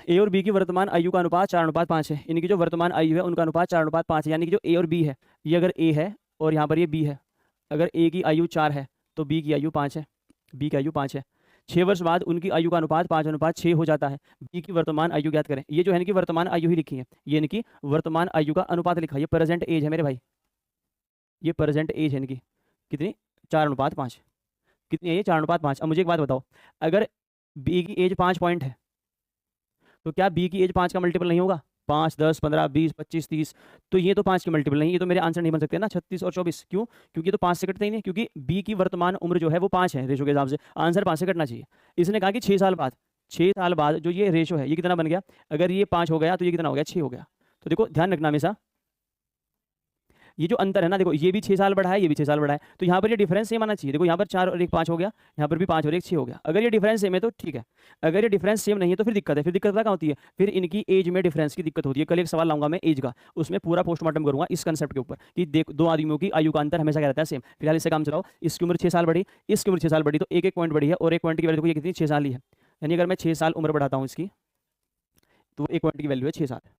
ए और बी की वर्तमान आयु का अनुपात 4:5 है। इनकी जो वर्तमान आयु है उनका अनुपात 4:5 है, यानी कि जो ए और बी है, ये अगर ए है और यहाँ पर ये बी है, अगर ए की आयु 4 है तो बी की आयु 5 है, बी की आयु 5 है। 6 वर्ष बाद उनकी आयु का अनुपात 5:6 हो जाता है। बी की वर्तमान आयु ज्ञात करें। ये जो है इनकी वर्तमान आयु ही लिखी है, ये इनकी वर्तमान आयु का अनुपात लिखा है, ये प्रेजेंट एज है मेरे भाई, ये प्रेजेंट एज है इनकी, कितनी, 4:5। कितनी है ये, 4:5। अब मुझे एक बात बताओ, अगर बी की एज 5 पॉइंट है तो क्या बी की एज 5 का मल्टीपल नहीं होगा, 5 10 15 20 25 30, तो ये तो 5 के मल्टीपल नहीं, ये तो मेरे आंसर नहीं बन सकते ना 36 और 24। क्यों, क्योंकि तो 5 से कटते ही नहीं, क्योंकि बी की वर्तमान उम्र जो है वो 5 है रेशो के हिसाब से, आंसर 5 से कटना चाहिए। इसने कहा कि 6 साल बाद, 6 साल बाद जो ये रेशो है ये कितना बन गया, अगर ये 5 हो गया तो ये कितना हो गया, 6 हो गया। तो देखो ध्यान रखना हमेशा, ये जो अंतर है ना, देखो ये भी 6 साल बढ़ा है, ये भी 6 साल बढ़ा है, तो यहाँ पर ये डिफरेंस सेम आना चाहिए। देखो यहाँ पर 4 और 1 5 हो गया, यहाँ पर भी 5 और 1 6 हो गया। अगर ये डिफरेंस सेम है तो ठीक है, अगर ये डिफरेंस सेम नहीं है तो फिर दिक्कत है। फिर दिक्कत क्या होती है, फिर इनकी एज में डिफरेंस की दिक्कत होती है। कल एक सवाल लाऊंगा मैं एज का, उसमें पूरा पोस्टमार्टम करूंगा इस कंसेप्ट के ऊपर कि देख दो आदमियों की आयु का अंतर हमेशा क्या रहता है, सेम। फिलहाल इससे काम चलाओ, इसकी उम्र 6 साल बढ़ी, इसकी उम्र 6 साल बढ़ी, तो एक एक पॉइंट बढ़ी है, और एक पॉइंट की वैल्यू ये कितनी, 6 साल ही है। यानी अगर मैं 6 साल उम्र बढ़ाता हूँ इसकी, तो एक पॉइंट की वैल्यू है 6 साल।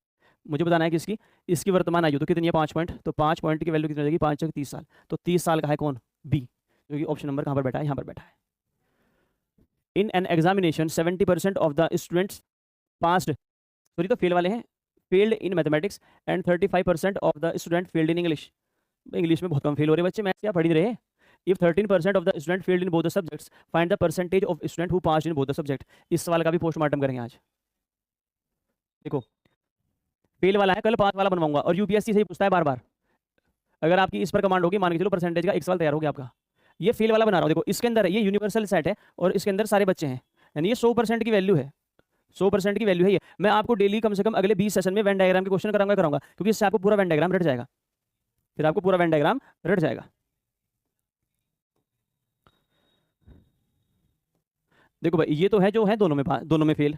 मुझे बताना है कि इसकी वर्तमान आयु तो कितनी है, 5 पॉइंट, तो 5 पॉइंट की वैल्यू कितनी हो जाएगी, 5 × 30 साल। तो 30 साल का है कौन, बी, जो कि ऑप्शन नंबर कहाँ पर बैठा है, यहाँ पर बैठा है। In an examination 70% of the students passed, sorry तो फेल वाले हैं, failed in mathematics, and 35% of the student failed in English. English में बहुत कम फेल हो रहे बच्चे, मैथ्स क्या पढ़ ही रहे। If 13% of the student failed in both the subjects, find the percentage of student who passed in both the subject. इस सवाल का भी पोस्टमार्टम करेंगे आज। देखो फेल वाला है, कल पास वाला बनवाऊंगा, और यूपीएससी से ही पूछता है बार बार। अगर आपकी इस पर कमांड होगी, मान के चलो परसेंटेज का एक सवाल तैयार हो गया आपका, ये फेल वाला बना रहा हूँ, देखो इसके अंदर ये यूनिवर्सल सेट है और इसके अंदर सारे बच्चे हैं, यानी ये 100% की वैल्यू है, 100% की वैल्यू है ये। मैं आपको डेली कम से कम अगले 20 सेशन में वेन डायग्राम के क्वेश्चन कराऊंगा, क्योंकि इससे आपको पूरा वेन डायग्राम रट जाएगा, फिर आपको पूरा वेन डायग्राम रट जाएगा। देखो भाई ये तो है जो है दोनों में फेल।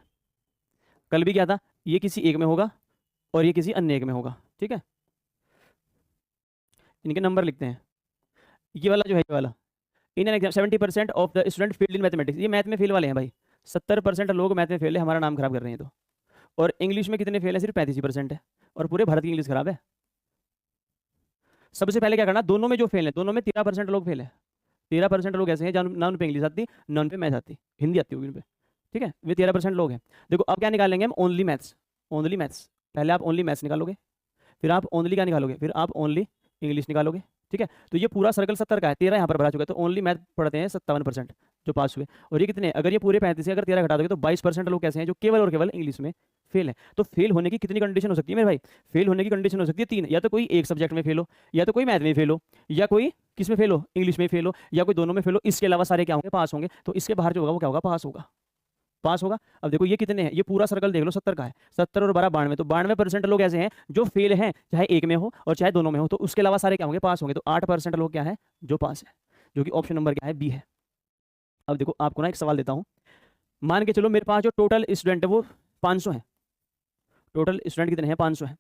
कल भी क्या था, ये किसी एक में होगा और ये किसी अन्य एक में होगा, ठीक है। इनके नंबर लिखते हैं। ये वाला जो है, ये वाला, in an exam 70% of the student failed in mathematics, ये मैथ में फेल वाले हैं भाई, 70% लोग मैथ में फेल है, हमारा नाम खराब कर रहे हैं तो। और इंग्लिश में कितने फेल है, सिर्फ 35% है, और पूरे भारत की इंग्लिश खराब है। सबसे पहले क्या करना, दोनों में जो फेल है, दोनों में 13% लोग फेल है। 13% लोग ऐसे हैं जहाँ ना उन पे इंग्लिश आती, ना उन पे मैथ आती, हिंदी आती होगी उन पे, ठीक है। वे 13% लोग हैं। देखो अब क्या निकालेंगे हम, ओनली मैथ्स, ओनली मैथ्स। पहले आप ओनली मैथ्स निकालोगे, फिर आप ओनली क्या निकालोगे, फिर आप ओनली इंग्लिश निकालोगे, ठीक है। तो ये पूरा सर्कल 70 का है, 13 यहाँ पर भरा चुका है, तो ओनली मैथ पढ़ते हैं 57% जो पास हुए। और ये कितने, अगर ये पूरे 35 से अगर 13 घटा दोगे तो 22% लोग कैसे हैं जो केवल और केवल इंग्लिश में फेल है। तो फेल होने की कितनी कंडीशन हो सकती है मेरे भाई, फेल होने की कंडीशन हो सकती है 3, या तो कोई एक सब्जेक्ट में फेल हो, या तो कोई मैथ में फेल हो, या कोई किस में फेल हो, इंग्लिश में फेल हो, या कोई दोनों में फेल हो, इसके अलावा सारे क्या होंगे, पास होंगे। तो इसके बाहर जो होगा वो क्या होगा, पास होगा, पास होगा। अब देखो ये कितने हैं, ये पूरा सर्कल देख लो 70 का है, 70 और 12 92, तो 92% लोग ऐसे हैं जो फेल हैं, चाहे एक में हो और चाहे दोनों में हो, तो उसके अलावा सारे क्या होंगे, पास होंगे। तो 8% लोग क्या है जो पास है, जो कि ऑप्शन नंबर क्या है, बी है। अब देखो आपको ना एक सवाल देता हूं, मान के चलो मेरे पास जो टोटल स्टूडेंट है वो 500 है, टोटल स्टूडेंट कितने हैं, 500 है,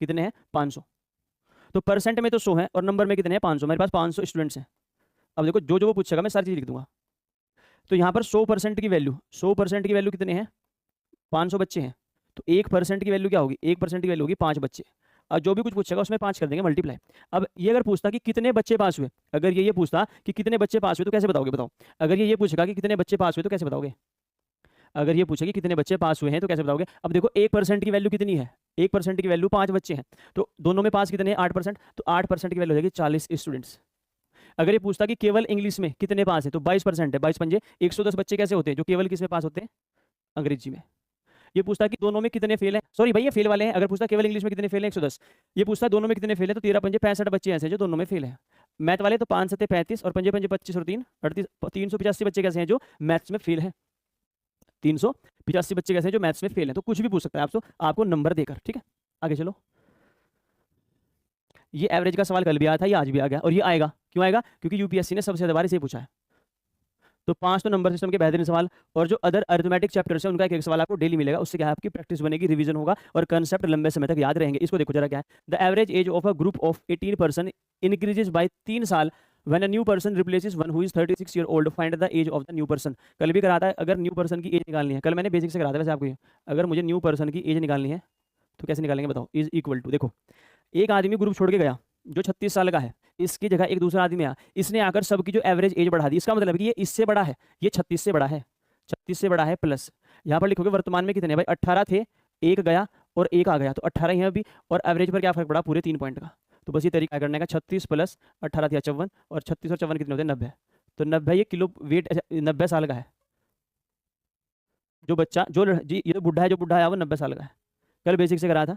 कितने हैं 500, तो परसेंट में तो 100 है और नंबर में कितने हैं 500, मेरे पास 500 स्टूडेंट्स हैं। अब देखो जो जो वो पूछेगा मैं सारी चीज लिख दूंगा। तो यहाँ पर 100% की वैल्यू, 100% की वैल्यू कितने हैं, 500 बच्चे हैं, तो 1% की वैल्यू क्या होगी, 1% की वैल्यू होगी 5 बच्चे। अब जो भी कुछ पूछेगा उसमें 5 कर देंगे मल्टीप्लाई। अब ये अगर पूछता कि कितने बच्चे पास हुए, अगर ये पूछता कि कितने बच्चे पास हुए तो कैसे बताओगे, बताओ। अगर ये पूछेगा कि कितने बच्चे पास हुए तो कैसे बताओगे, अगर ये पूछेगा कि कितने बच्चे पास हुए हैं तो कैसे बताओगे। अब देखो 1% की वैल्यू कितनी है, 1% की वैल्यू 5 बच्चे हैं, तो दोनों में पास कितने हैं 8%, तो 8% की वैल्यू हो जाएगी 40 स्टूडेंट्स। अगर ये पूछता कि केवल इंग्लिश में कितने पास है, तो 22% है, 22 पंजे 110 बच्चे कैसे होते हैं जो केवल किस में पास होते हैं, अंग्रेजी में। ये पूछता कि दोनों में कितने फेल हैं, सॉरी भाई ये फेल वाले हैं। अगर पूछता केवल इंग्लिश में कितने फेल हैं 110, ये पूछता दोनों में कितने फेल है, तो 13 पंजे 65 बच्चे ऐसे जो दोनों में फेल है। मैथ वाले तो 5 सत्ते 35 और पंजे पंजे 25 और 3 38, 385 बच्चे कैसे हैं जो मैथ्स में फेल है, 385 बच्चे कैसे हैं जो मैथ्स में फेल है। तो कुछ भी पूछ सकता है आपसे, आपको नंबर देकर, ठीक है। आगे चलो, ये एवरेज का सवाल कल भी आया था, ये आज भी आ गया, और ये आएगा, क्यों आएगा, क्योंकि यूपीएससी ने सबसे ज्यादा बार इसे पूछा है। तो 5 तो नंबर सिस्टम के बेहतरीन सवाल, और जो अदर अरिथमेटिक चैप्टर्स है उनका एक एक सवाल आपको डेली मिलेगा, उससे क्या है आपकी प्रैक्टिस बनेगी, रिवीजन होगा और कंसेप्ट लंबे समय तक याद रहेंगे। इसको देखो जरा क्या है, the average age of a group of 18 person increases by 3 साल when a new person replaces one who is 36 year old, find the age of the new person. कल भी कराता है, अगर न्यू पर्सन की एज निकालनी है, कल मैंने बेसिक से कराया था वैसे आपको ये, अगर मुझे न्यू पर्सन की एज निकालनी है तो कैसे निकालेंगे बताओ, इज इक्वल टू, देखो एक आदमी ग्रुप छोड़ के गया जो 36 साल का है, इसकी जगह एक दूसरा आदमी आया, इसने आकर सबकी जो एवरेज एज बढ़ा दी, इसका मतलब कि ये इससे बड़ा है, ये 36 से बड़ा है, 36 से बड़ा है प्लस, यहाँ पर लिखोगे वर्तमान में कितने भाई 18 थे, एक गया और एक आ गया, तो 18 यहाँ भी, और एवरेज पर क्या फर्क पड़ा, पूरे 3 पॉइंट का। तो बस ये तरीका करने का, 36 प्लस 18 थी 54, और 36 और 54 कितने होते हैं 90, तो 90 ये किलो वेट 90 साल का है जो बच्चा, जो जी ये बुढ़ा है, जो बुढ़ा है वो 90 साल का है। कल बेसिक से कराया था।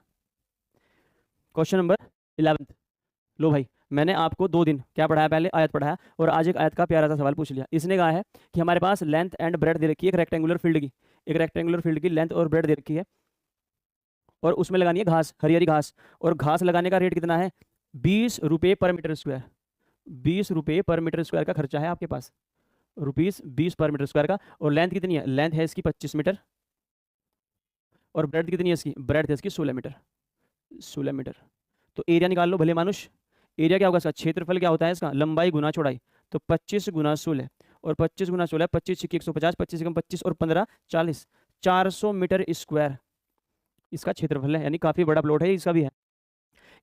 क्वेश्चन नंबर 11, लो भाई मैंने आपको 2 दिन क्या पढ़ाया, पहले आयत पढ़ाया और आज एक आयत का प्यारा सा सवाल पूछ लिया। इसने कहा है कि हमारे पास लेंथ एंड ब्रेड दे रखी है, एक रेक्टेंगुलर फील्ड की, एक रेक्टेंगुलर फील्ड की लेंथ और ब्रेड दे रखी है, और उसमें लगानी है घास, हरी हरी घास, और घास लगाने का रेट कितना है 20 रुपये पर मीटर स्क्वायर, 20 रुपये पर मीटर स्क्वायर का खर्चा है आपके पास, ₹20 पर मीटर स्क्वायर का। और लेंथ कितनी है, लेंथ है इसकी 25 मीटर, और ब्रेड कितनी है इसकी, ब्रेड है इसकी 16 मीटर, 16 मीटर। तो एरिया निकाल लो भले मानुष, एरिया क्या होगा इसका, क्षेत्रफल क्या होता है इसका, लंबाई गुना चौड़ाई, तो 25 गुना 16, और 25 गुना 16 25 छिक्के 150, 25 कम 25 और 15 40, 400 मीटर स्क्वायर इसका क्षेत्रफल है, यानी काफी बड़ा प्लॉट है इसका भी है।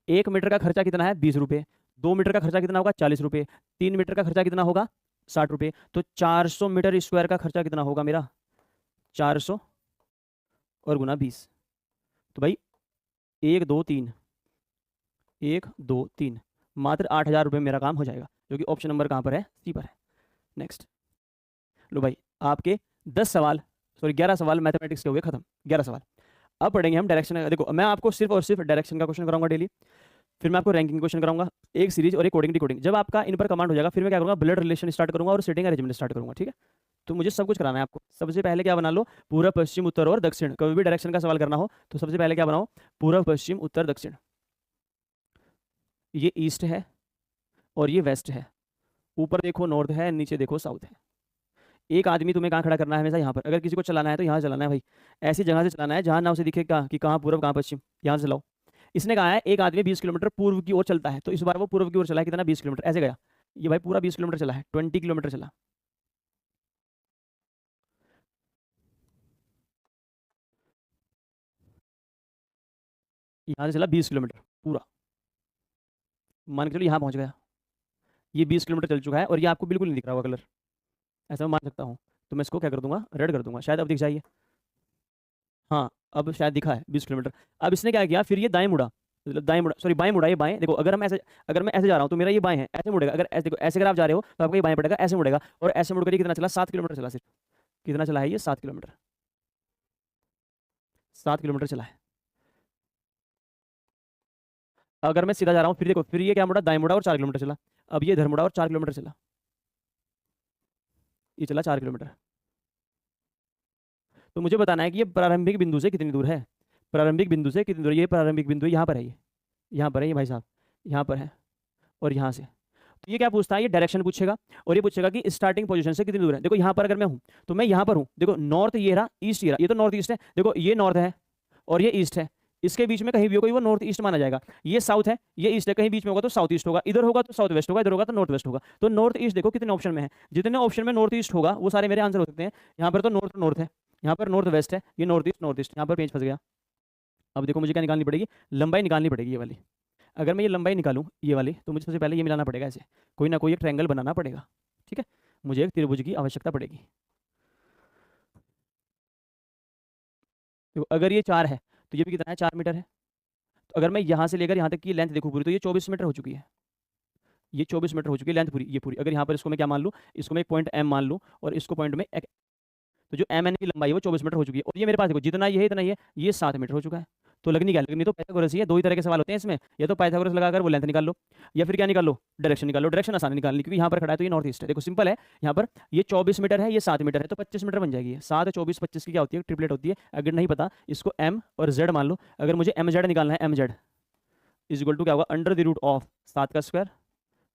1 मीटर का खर्चा कितना है 20 रुपये, 2 मीटर का खर्चा कितना होगा 40 रुपये, 3 मीटर का खर्चा कितना होगा 60 रुपये, तो 400 मीटर स्क्वायर का खर्चा कितना होगा मेरा 400 और गुना 20, तो भाई 1 2 3 1 2 3 मात्र 8,000 रुपये मेरा काम हो जाएगा, जो कि ऑप्शन नंबर कहाँ पर है, सी पर है। नेक्स्ट, लो भाई आपके 10 सवाल, सॉरी 11 सवाल मैथमेटिक्स के हो गए खत्म, 11 सवाल। अब पढ़ेंगे हम डायरेक्शन। देखो मैं आपको सिर्फ और सिर्फ डायरेक्शन का क्वेश्चन कराऊंगा डेली, फिर मैं आपको रैंकिंग क्वेश्चन कराऊंगा, एक सीरीज और एक कोडिंग डिकोडिंग। जब आपका इन पर कमांड हो जाएगा फिर मैं क्या करूंगा, ब्लड रिलेशन स्टार्ट करूंगा और सेटिंग अरेंजमेंट स्टार्ट करूंगा, ठीक है। तो मुझे सब कुछ कराना है आपको। सबसे पहले क्या बना लो, पूर्व पश्चिम उत्तर और दक्षिण। कभी भी डायरेक्शन का सवाल करना हो तो सबसे पहले क्या बनाओ, पूर्व पश्चिम उत्तर दक्षिण। ये ईस्ट है और ये वेस्ट है। ऊपर देखो नॉर्थ है, नीचे देखो साउथ है। एक आदमी तुम्हें कहाँ खड़ा करना है, हमेशा यहाँ पर। अगर किसी को चलाना है तो यहाँ चलाना है भाई, ऐसी जगह से चलाना है जहाँ ना उसे दिखे कि कहाँ पूर्व कहाँ पश्चिम, यहाँ से चलाओ। इसने कहा है एक आदमी 20 किलोमीटर पूर्व की ओर चलता है, तो इस बार वो पूर्व की ओर चला है, कितना 20 किलोमीटर, ऐसे गया। ये भाई पूरा 20 किलोमीटर चला है, 20 किलोमीटर चला। यहाँ से चला 20 किलोमीटर पूरा, मान के चलो यहाँ पहुँच गया। ये 20 किलोमीटर चल चुका है और ये आपको बिल्कुल नहीं दिख रहा होगा कलर, ऐसा मैं मान सकता हूँ। तो मैं इसको क्या कर दूंगा, रेड कर दूंगा, शायद अब दिख जाइए। हाँ अब शायद दिखा है 20 किलोमीटर। अब इसने क्या किया, फिर ये दाएं मुड़ा, मतलब दाएं मुड़ा, सॉरी बाएं मुड़ा। ये बाएं देखो, अगर मैं ऐसे जा रहा हूँ तो मेरा ये बाएं है, ऐसे मुड़ेगा। अगर ऐसे देखो, ऐसे अगर आप जा रहे हो तो आपको ये बाएं पड़ेगा, ऐसे मुड़ेगा। और ऐसे मुड़ कर ये कितना चला, 7 किलोमीटर चला सिर्फ। कितना चला है ये, 7 किलोमीटर, 7 किलोमीटर चला है। अगर मैं सीधा जा रहा हूँ फिर देखो, फिर ये क्या मुड़ा, दाएं मुड़ा और 4 किलोमीटर चला। अब ये इधर मुड़ा और 4 किलोमीटर चला, ये चला 4 किलोमीटर। तो मुझे बताना है कि ये प्रारंभिक बिंदु से कितनी दूर है, प्रारंभिक बिंदु से कितनी दूर है। ये प्रारंभिक बिंदु यहाँ पर है, ये यहाँ पर है, ये भाई साहब यहाँ पर है, और यहाँ से। तो ये क्या पूछता है, ये डायरेक्शन पूछेगा और ये पूछेगा कि स्टार्टिंग पोजीशन से कितनी दूर है। देखो यहाँ पर अगर मैं हूँ तो मैं यहाँ पर हूँ, देखो नॉर्थ ये रहा, ईस्ट ये रहा, ये तो नॉर्थ ईस्ट है। देखो ये नॉर्थ है और ये ईस्ट है, इसके बीच में कहीं भी होगा वो नॉर्थ ईस्ट माना जाएगा। ये साउथ है, ये ईस्ट है, कहीं बीच में होगा तो साउथ ईस्ट होगा। इधर होगा तो साउथ वेस्ट होगा, इधर होगा तो नॉर्थ वेस्ट होगा। तो नॉर्थ ईस्ट देखो कितने ऑप्शन में है, जितने ऑप्शन में नॉर्थ ईस्ट होगा वो सारे मेरे आंसर हो सकते हैं। यहाँ पर तो नॉर्थ नॉर्थ है, यहाँ पर नॉर्थ वेस्ट है, ये नॉर्थ ईस्ट, यहाँ पर पेज फंस गया। अब देखो मुझे क्या निकालनी पड़ेगी, लंबाई निकालनी पड़ेगी ये वाली। अगर मैं ये लंबाई निकालूं ये वाली, तो मुझे सबसे पहले ये मिलाना पड़ेगा, ऐसे कोई ना कोई एक ट्रायंगल बनाना पड़ेगा, ठीक है। मुझे एक त्रिभुज की आवश्यकता पड़ेगी। देखो अगर ये 4 है तो ये भी कितना है, 4 मीटर है। तो अगर मैं यहाँ से लेकर यहाँ तक की लेंथ देखूँ पूरी, तो ये 24 मीटर हो चुकी है। ये 24 मीटर हो चुकी है लेंथ पूरी, ये पूरी। अगर यहाँ पर इसको मैं क्या मान लूँ, इसको मैं एक पॉइंट एम मान लूँ और इसको पॉइंट में, तो जो एम एन की लंबाई है वो 24 मीटर हो चुकी है। और ये मेरे पास देखो जितना ये है इतना ये 7 मीटर हो चुका है। तो लगनी क्या, लगनी तो पाइथागोरस ही है। दो ही तरह के सवाल होते हैं इसमें, या तो पाइथागोरस लगाकर वो लेंथ निकाल लो, या फिर क्या निकाल लो, डायरेक्शन निकाल लो। डायरेक्शन आसान निकालनी, क्योंकि यहाँ पर खड़ा है तो ये नॉर्थ ईस्ट है। देखो सिंपल है, यहाँ पर ये 24 मीटर है, ये 7 मीटर है, तो 25 मीटर बन जाएगी। 7 24 25 की क्या होती है, ट्रिपलेट होती है। अगर नहीं पता इसको एम और जेड मान लो। अगर मुझे एम जेड निकालना है, M Z is equal to क्या होगा, अंडर द रूट ऑफ 7 का स्क्वायर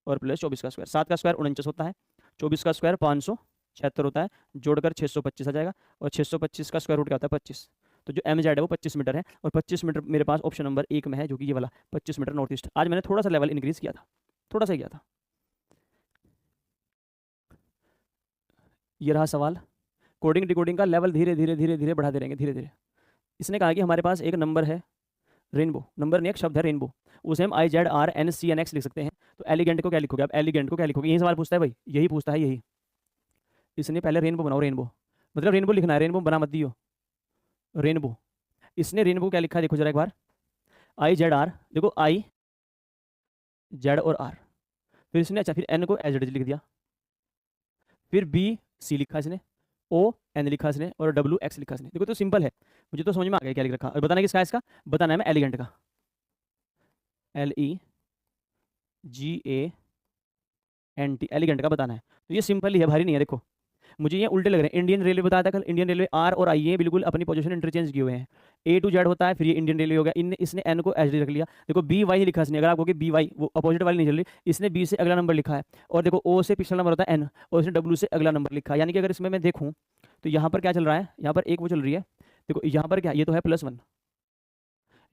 और प्लस 24 का स्क्वायर। 7 का स्क्वायर 49 होता है, 24 का स्क्वायर 576 होता है, जोड़कर 625 आ जाएगा। और 625 का स्क्वायर रूट क्या होता है, 25। तो जो एम जेड है वो 25 मीटर है, और 25 मीटर मेरे पास ऑप्शन नंबर 1 में है, जो कि ये वाला 25 मीटर नॉर्थ ईस्ट। आज मैंने थोड़ा सा लेवल इंक्रीज किया था, थोड़ा सा किया था। ये रहा सवाल। कोडिंग डिकोडिंग का लेवल धीरे धीरे धीरे धीरे बढ़ाते रहेंगे, धीरे धीरे। इसने कहा कि हमारे पास एक नंबर है रेनबो, नंबर नहीं एक शब्द है रेनबो, उसे हम IZRNCNX लिख सकते हैं। तो एलिगेंट को क्या लिखोगे आप, एलिगेंट को क्या लिखोगे, यही सवाल पूछता है भाई, यही पूछता है यही। इसने पहले रेनबो बनाओ, रेनबो मतलब रेनबो लिखना है, रेनबो बना मत दियो, रेनबो। इसने रेनबो क्या लिखा है, देखो जरा एक बार, IZR, देखो I Z और R। फिर इसने अच्छा, फिर N को एज लिख दिया, फिर BC लिखा इसने, ON लिखा इसने, और WX लिखा इसने। देखो तो सिंपल है, मुझे तो समझ में आ गया क्या लिख रखा। और बताना किसका है, इसका बताना है मैं एलिगेंट का, LEGANT, एलिगेंट का बताना है। तो ये सिंपल ही है, भारी नहीं है। देखो मुझे ये उल्टे लग रहे हैं। इंडियन रेलवे बताया था कल, इंडियन रेलवे R और I ये बिल्कुल अपनी पोजीशन इंटरचेंज किए हुए हैं। A to Z होता है, फिर ये इंडियन रेलवे हो गया। इसने N को एच डी रख लिया। देखो BY नहीं लिखा इसने, अगर आपको BY वो अपोजिट वाली नहीं चल रही, इसने B से अगला नंबर लिखा है। और देखो O से पिछला नंबर होता है N, और इसने W से अगला नंबर लिखा है। यानी कि अगर इसमें मैं देखूँ तो यहाँ पर क्या चल रहा है, यहाँ पर एक वो चल रही है। देखो यहाँ पर क्या, ये तो है +1,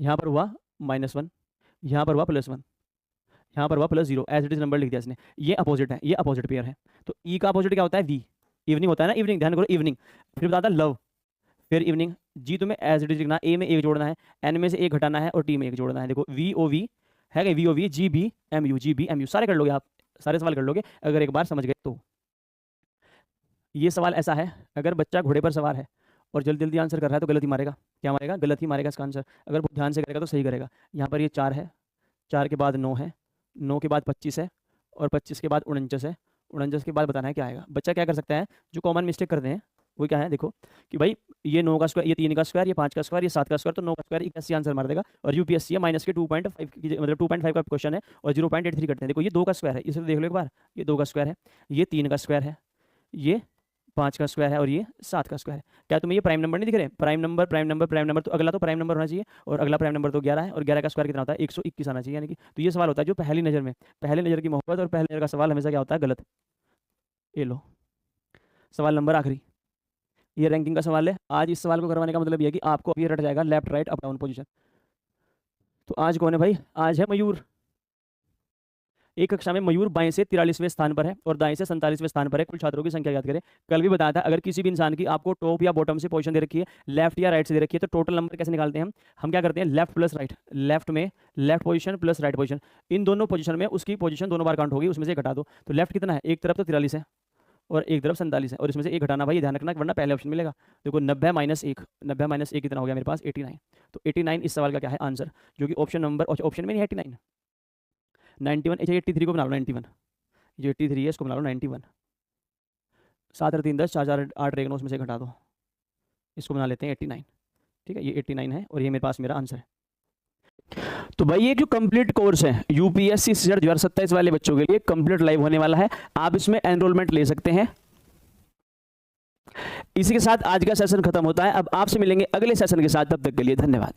यहाँ पर हुआ -1, यहाँ पर हुआ +1, यहाँ पर हुआ +0, एज इट इज नंबर लिख दिया इसने। ये अपोजिट है, ये अपोजिट पेयर है। तो E का अपोजिट क्या होता है, V, इवनिंग होता है ना, इवनिंग, ध्यान करो इवनिंग। फिर बताता लव, फिर इवनिंग। G तुम्हें एज इट इज लिखना, A में 1 जोड़ना है, N में से 1 घटाना है, और T में 1 जोड़ना है। देखो VOV है क्या, VOV GBMU, GBMU सारे कर लोगे आप, सारे सवाल कर लोगे अगर एक बार समझ गए तो। ये सवाल ऐसा है, अगर बच्चा घोड़े पर सवार है और जल्दी जल्दी आंसर कर रहा है तो गलत ही मारेगा। क्या मारेगा, गलत ही मारेगा इसका आंसर। अगर वो ध्यान से करेगा तो सही करेगा। यहाँ पर ये 4 है, 4 के बाद 9 है, 9 के बाद 25 है, और 25 के बाद 49 है, 49 के बाद बताना है क्या आएगा। बच्चा क्या कर सकता है, जो कॉमन मिस्टेक करते हैं वो क्या है देखो कि भाई ये 9 का स्क्वायर, ये 3 का स्क्वायर, ये 5 का स्क्वायर, ये 7 का स्क्वायर, तो 9 का स्क्वायर 81 आंसर मार देगा। और यूपीएससी है माइनस के 2.5 मतलब 2.5 का क्वेश्चन है और 0.83 करते हैं। देखो ये 2 का स्क्वायर है, इसे देख लो एक बार, ये 2 का स्क्वायर है, ये 3 का स्क्वायर है, ये 5 का स्क्वायर है और ये 7 का स्क्वायर है। क्या तुम्हें ये प्राइम नंबर नहीं दिख रहे? Prime number, prime number, prime number, तो अगला तो प्राइम नंबर होना चाहिए और अगला प्राइम नंबर तो 11 है और 11 का स्क्वायर कितना होता है? 121 आना चाहिए। यानी कि तो ये सवाल होता है जो पहली नज़र में, पहले नज़र की मोहब्बत और पहली नज़र का सवाल हमेशा क्या होता है? गलत। ये लो सवाल नंबर आखिरी, ये रैंकिंग का सवाल है। आज इस सवाल को करवाने का मतलब ये है कि आपको अभी रट जाएगा left right up down position. तो आज कौन है भाई? आज है मयूर। एक कक्षा में मयूर बाएं से 43वें स्थान पर है और दाएं से 47वें स्थान पर है। कुल छात्रों की संख्या याद करें। कल भी बताया था अगर किसी भी इंसान की आपको टॉप या बॉटम से पोजीशन दे रखी है, लेफ्ट या राइट से दे रखी है, तो टोटल नंबर कैसे निकालते हैं हम क्या करते हैं? लेफ्ट प्लस राइट, लेफ्ट में left position plus right position, इन दोनों पोजीशन में उसकी पोजीशन दोनों बार काउंट होगी, उसमें से घटा दो। तो लेफ्ट कितना है? एक तरफ तो 43 है और एक तरफ 47 है और इसमें से एक घटाना भाई, ध्यान रखना वरना पहले ऑप्शन मिलेगा। देखो 90 माइनस 1, 90 माइनस 1 कितना हो गया मेरे पास? 89। तो 89 इस सवाल का क्या है आंसर, जो कि ऑप्शन नंबर, ऑप्शन में नहीं है 89, 91। अच्छा 83 को बना लो 91, जो 83 है इसको बना लो 91। 7 और 3 10, 4 4 8 रहेगा, उसमें से घटा दो, इसको बना लेते हैं 89। ठीक है, ये 89 है और ये मेरे पास मेरा आंसर है। तो भाई ये जो कंप्लीट कोर्स है यूपीएससी सीजर 2027 वाले बच्चों के लिए कंप्लीट लाइव होने वाला है, आप इसमें एनरोलमेंट ले सकते हैं। इसी के साथ आज का सेशन खत्म होता है। अब आपसे मिलेंगे अगले सेशन के साथ, तब तक के लिए धन्यवाद।